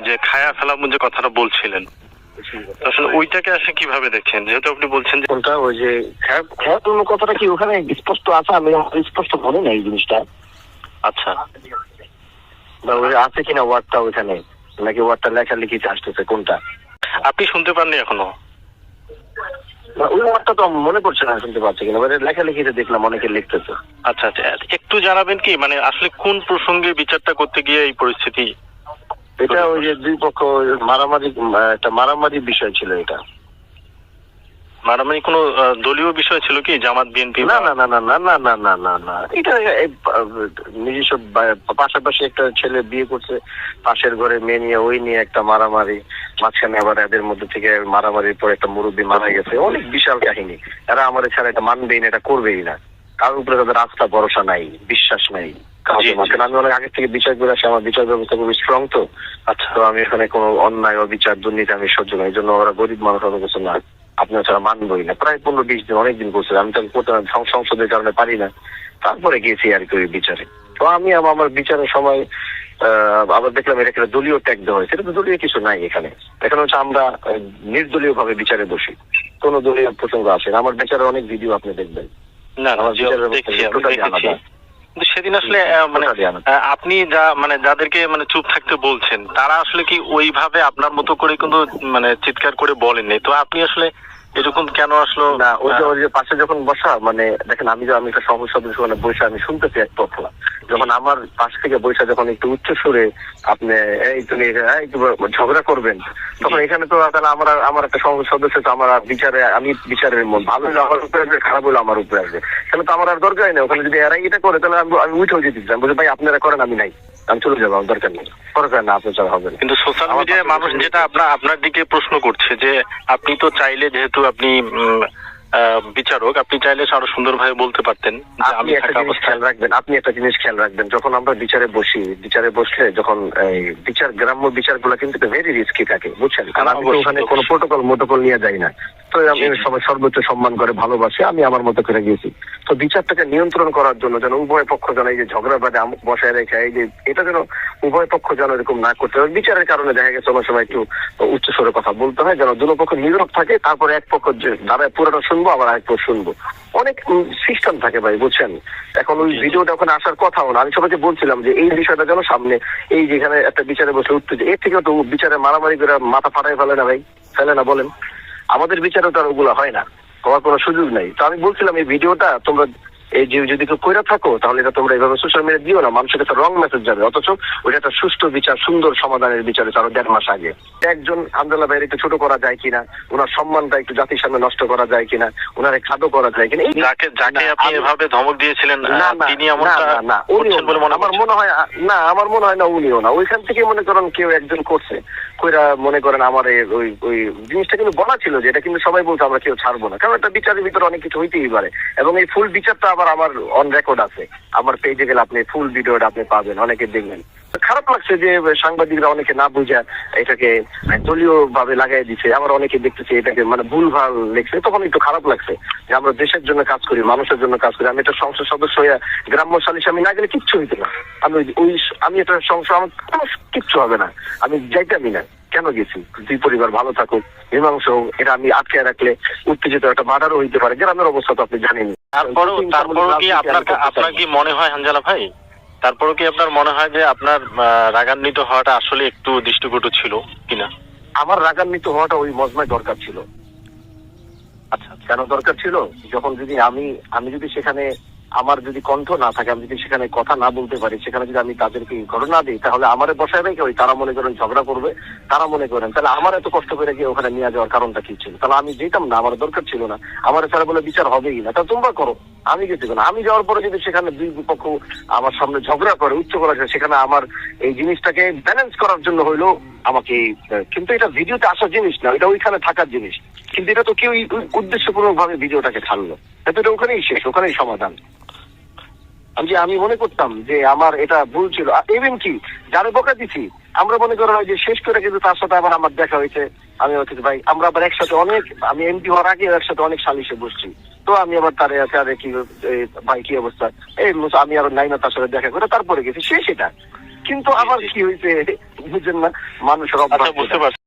যে খায়া ফেলামু যে কথাটা বলছিলেন, আসলে ওইটাকে আসলে কিভাবে দেখছেন, যেহেতু আপনি বলছেন যে কোনটা ওই যে খেয়াল কথাটা কি ওখানে স্পষ্ট আছে? আমি স্পষ্ট মনে নাই জিনিসটা। আচ্ছা, বা ওই আছে কিনা ওয়ার্ডটা ওইখানে, নাকি ওয়ার্ডটা লেখালেখিতে আসতেছে কোনটা? আপনি শুনতে পাননি এখনো? ওই ওয়ার্ডটা তো মনে পড়ছে না, শুনতে পাচ্ছি কিনা, লেখালেখিতে দেখলাম অনেকে লিখতেছে। আচ্ছা আচ্ছা, একটু জানাবেন কি মানে আসলে কোন প্রসঙ্গে বিচারটা করতে গিয়ে এই পরিস্থিতি? এটা ওই যে দুই পক্ষ মারামারি, একটা মারামারি বিষয় ছিল এটা। মারামারি কোনো দলীয় বিষয় ছিল কি, জামাত বিএনপি? না না না না না না না না না না, এটা নিজস্ব পাশাপাশি একটা ছেলে বিয়ে করছে, পাশের ঘরে মেয়ে নিয়ে, ওই নিয়ে একটা মারামারি, মাঝখানে আবার এদের মধ্যে থেকে মারামারির পর একটা মুরব্বী মারা গেছে। অনেক বিশাল কাহিনী। এরা আমাদের ছাড়া এটা মানবেই না, এটা করবেই না। কারোর উপরে তাদের আস্থা ভরসা নাই, বিশ্বাস নাই। আমি অনেক আগে থেকে বিচার করে আসি, আমার বিচার ব্যবস্থা খুবই স্ট্রং। তো আচ্ছা, তো আমি এখানে কোনো অন্যায় অবিচার দুর্নীতি আমি সহ্য করি। এই জন্য ওরা গরিব মানুষ অনেক কিছু না, আপনার ছাড়া মানবই না। প্রায় 15-20 দিন, অনেকদিন করছে। আমি তো করতে সংসদের কারণে পারি না, তারপরে গিয়েছি আর কি ওই বিচারে। তো আমি আমার বিচারের সময় আবার দেখলাম এটা একটা দলীয় ট্যাগ দেওয়া হয়েছে। এটা তো দলীয় কিছু নাই এখানে। এখানে হচ্ছে আমরা নির্দলীয় ভাবে বিচারে বসি, কোন দলীয় প্রসঙ্গ আসে না। আমার বিচারের অনেক ভিডিও আপনি দেখবেন। না আমার বিচারের সেদিন আসলে মানে আপনি যা মানে যাদেরকে মানে চুপ থাকতে বলছেন, তারা আসলে কি ওইভাবে আপনার মতো করে কিন্তু মানে চিৎকার করে বলেননি, তো আপনি আসলে এরকম কেন আসলো? না, ওই যে পাশে যখন বসা, মানে দেখেন আমি একটা সংসদ সদস্য বসে আমি শুনতেছি এক পক্ষ, যখন আমার পাশ থেকে বৈশা যখন একটু উচ্চ সুরে আপনি এই তুমি ঝগড়া করবেন, তখন এখানে তো তাহলে আমার একটা সংসদ সদস্য, তো আমার বিচারে, আমি বিচারের মন ভালো হলে আমার উপরে আসবে, খারাপ হলে আমার উপরে আসবে, তাহলে তো আমার আর দরকারই নেই। ওখানে যদি এরাই এটা করে, তাহলে আমি উঠেও যেতে চাই, বলছি ভাই আপনারা করেন, আমি নাই, আমি চলে যাবো, আমার দরকার নেই, দরকার না, আপনার ছাড়া হবে না। কিন্তু সোশ্যাল মিডিয়ায় মানুষ যেটা আপনার দিকে প্রশ্ন করছে যে আপনি তো চাইলে, যেহেতু আপনি বিচারক, আপনি চাইলে আরো সুন্দরভাবে বলতে পারতেন। আপনি একটা জিনিস খেয়াল রাখবেন, যখন আমরা বিচারে বসি, বিচারে বসলে যখন গ্রাম্য বিচার গুলা কিন্তু ভেরি রিস্কি থাকে, বুঝছেন? কারণ আমি তো ওখানে কোনো প্রোটোকল নিয়ে যাই না। তো আমি সবাই সর্বোচ্চ সম্মান করে ভালোবাসি, আমি আমার মতো করে গেছি। তো বিচারটাকে নিয়ন্ত্রণ করার জন্য যেন উভয় পক্ষ যেন এই যে ঝগড়া বাদে বসায় রেখে, এই যে এটা যেন উভয় পক্ষ যেন এরকম না করতে হবে। বিচারের কারণে দেখা গেছে অনেক সময় একটু উচ্চ স্বরে কথা বলতে হয়, যেন দুটো পক্ষ নীরব থাকে, তারপরে এক পক্ষ দাঁড়ায় পুরোটা শুনবো, আবার আরেক পক্ষ শুনবো। অনেক সিস্টেম থাকে ভাই, বুঝছেন? এখন ওই ভিডিওটা ওখানে আসার কথাও না। আমি সবাইকে বলছিলাম যে এই বিষয়টা যেন সামনে, এই যেখানে একটা বিচারে বসে উত্তেজ, এর থেকে তো বিচারে মারামারি করে মাথা ফাটাই ফেলে না ভাই, ফেলে না বলেন? আমাদের বিচারে তো আর ওগুলো হয় না, হওয়ার কোনো সুযোগ নাই। তো আমি বলছিলাম এই ভিডিওটা তোমরা এই যে যদি কেউ কইরা থাকো, তাহলে এটা তোমরা এইভাবে সোশ্যাল মিডিয়া দিও না, মানুষের কাছে রং মেসেজ যাবে। অথচ ওইটা একটা সুষ্ঠু বিচার, সুন্দর সমাধানের বিচারে আরো 1.5 মাস আগে। একজন আন্দোলন ভাইয়ের একটু ছোট করা যায় কিনা, ওনার সম্মানটা একটু জাতির সামনে নষ্ট করা যায় কিনা, ওনারে খাদো করা যায় কিনা, যাকে আপনি এভাবে ধমক দিয়েছিলেন তিনি এমনটা আমার মনে হয় না, আমার মনে হয় না উনিও না। ওইখান থেকে মনে করেন কেউ একজন করছে, কইরা মনে করেন আমার ওই জিনিসটা কিন্তু বলা ছিল যে এটা কিন্তু সবাই বলছে আমরা কেউ ছাড়বো না, কারণ একটা বিচারের ভিতরে অনেক কিছু হইতেই পারে। এবং এই ফুল বিচারটা আবার আমার অন রেকর্ড আছে, আমার পেজে গেলে আপনি ফুল ভিডিওটা আপনি পাবেন, অনেকে দেখবেন। খারাপ লাগছে যে সাংবাদিকরা অনেকে না বুঝা এটাকে দলীয় ভাবে লাগাই দিচ্ছে, আবার অনেকে দেখতেছে এটাকে মানে ভুলভাল লিখছে, তখন একটু খারাপ লাগছে যে আমরা দেশের জন্য কাজ করি, মানুষের জন্য কাজ করি। আমি একটা সংসদ সদস্য হয়ে গ্রাম্য সালিশে আমি না গেলে কিচ্ছু হইতো না, আমি একটা সংসদ, আমার কিচ্ছু হবে না, আমি যাইতামই না। কেন গেছি? দুই পরিবার ভালো থাকুক, মীমাংস হোক, এটা আমি আটকে রাখলে উত্তেজিত একটা মার্ডারও হইতে পারে। গ্রামের অবস্থা তো আপনি জানেন। তারপরও কি আপনার কি মনে হয় হানজালা ভাই, তারপরও কি আপনার মনে হয় যে আপনার রাগান্বিত হওয়াটা আসলে একটু দৃষ্টিকটু ছিল কিনা? আমার রাগান্বিত হওয়াটা ওই মজমায় দরকার ছিল। আচ্ছা, কেন দরকার ছিল? যখন যদি আমি যদি সেখানে আমার যদি কণ্ঠ না থাকে, আমি যদি সেখানে কথা না বলতে পারি, সেখানে যদি আমি তাদেরকে ঘটনা দিই, তাহলে আমারে বসায় রেখে ওই তারা মনে করেন ঝগড়া করবে, তারা মনে করেন তাহলে আমার এত কষ্ট করে গিয়ে ওখানে নিয়ে যাওয়ার কারণটা কি ছিল? তাহলে আমি যেতাম না, আমার দরকার ছিল না। আমার ছাড়া বলে বিচার হবেই না, তাহলে তোমরা করো, আমি গেছি না। আমি যাওয়ার পরে যদি সেখানে দুই পক্ষ আমার সামনে ঝগড়া করে, উচ্চ করা যায়, সেখানে আমার এই জিনিসটাকে ব্যালেন্স করার জন্য হইলো আমাকে, কিন্তু এটা ভিডিওতে আসার জিনিস না, এটা ওইখানে থাকার জিনিস। কিন্তু এটা তো কেউ উদ্দেশ্যপূর্বক ভাবে ভিডিওটাকে ছাড়লো, এটা ওখানেই শেষ, ওখানেই সমাধান। আমি মনে করতাম যে আমার এটা ভুল ছিল। ইভেন কি যারা বকা দিছি, আমরা মনে করা হয় যে শেষ করে, কিন্তু তার সাথে আবার আমার দেখা হয়েছে। আমি হচ্ছে ভাই, আমরা আবার একসাথে আমি এমপি হওয়ার আগে একসাথে অনেক সালিশে বসছি। তো আমি আবার তারে কি ভাই কি অবস্থা, আমি আরো নাই না তার সাথে দেখা করে তারপরে গেছি, শেষ এটা। কিন্তু আবার কি হয়েছে বুঝেন না, মানুষের আচ্ছা অভ্যাস। বুঝতে পারছি।